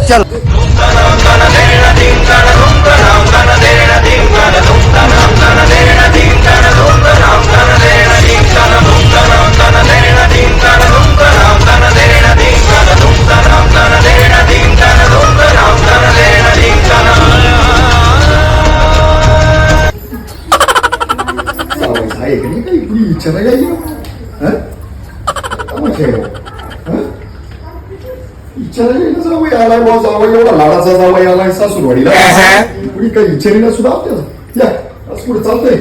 चल आहे का नाही काही कुणी विचारायला येईल विचारायला येईल जावई आलाय बा जावई एवढा लाडाचा जावई आलाय सासूरवाडीला कुणी काही विचारीला सुद्धा आपल्याला या असं पुढे चालतंय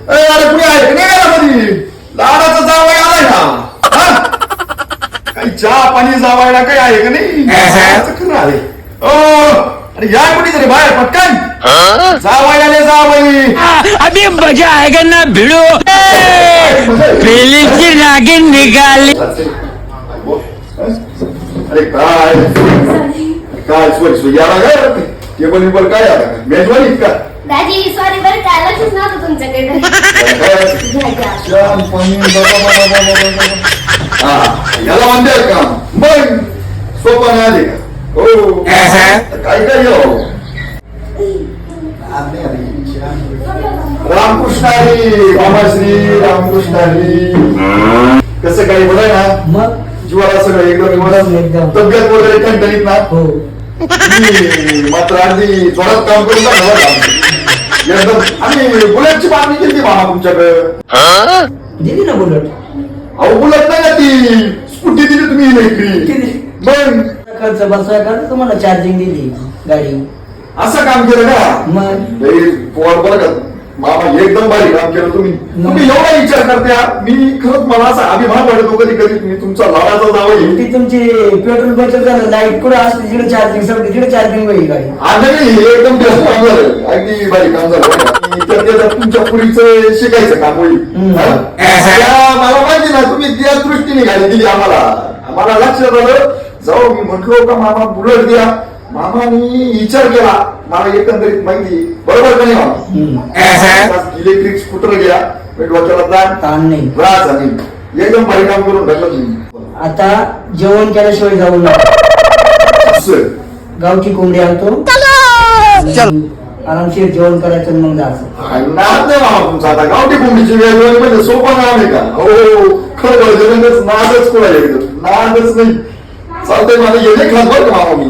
अरे कुणी आहे का नाही घरामध्ये लाडाचा जावई आलाय ना काही चहा पाणी जावायला काही आहे का नाही खरं आहे अरे या कुणी तरी बाहेर पटकन जावई आले जावई अभी मजा आएगा ना भिड़ो पहले की नागिन निकाली अरे काय काय सोय याला काय टेबल विबल काय आला मेजवानी का दादी सॉरी बरं काय लक्षच नव्हतं तुमच्याकडे याला म्हणते का मग सोपा नाही आले का हो काय काय रामकृष्ण हरी रामाश्री रामकृष्ण हरी कसं काही बरं आहे ना मग जीवाला सगळं एकदम तब्येत वगैरे कंटणीत ना हो मात्र अगदी जोरात काम करून एकदम आणि बुलेटची मागणी केली मामा तुमच्याकडे दिली ना बुलेट अहो बुलेट नाही ना ती स्कूटी दिली तुम्ही इलेक्ट्रिक मग खर्च बसवाय का तुम्हाला चार्जिंग दिली गाडी असं काम केलं का मग पोवाड बरं का मामा एकदम भारी काम केलं तुम्ही तुम्ही एवढा विचार करत्या मी खरंच मला असा अभिमान वाटतो कधी कधी मी तुमचा लाडाचा जावं ती तुमची पेट्रोल बचत झालं लाईट कुठं असते जिकडे चार्जिंग सगळं तिकडे चार्जिंग होईल गाडी नाही एकदम बेस्ट काम झालं अगदी भारी काम झालं तुमच्या पुढीचं शिकायचं काम होईल मला माहिती ना तुम्ही त्या दृष्टीने गाडी दिली आम्हाला लक्षात आलं जाऊ मी म्हटलो का मामा बुलेट द्या मामानी विचार केला मला एकंदरीत माहिती बरोबर का नाही इलेक्ट्रिक स्कूटर घ्या डोक्याला ताण नाही त्रास आणि एकदम भारी काम करून टाकलं तुम्ही आता जेवण केल्याशिवाय जाऊ नका गावची कोंबडी आणतो चल आरामशीर जेवण करायचं आणि मग जायचं नाद नाही मामा तुमचा आता गावठी कोंबडीची वेळ म्हणजे सोपं नाव आहे का हो खरं नादच कोणाला नादच नाही चालतंय मला येणे खास बरं का मामा मी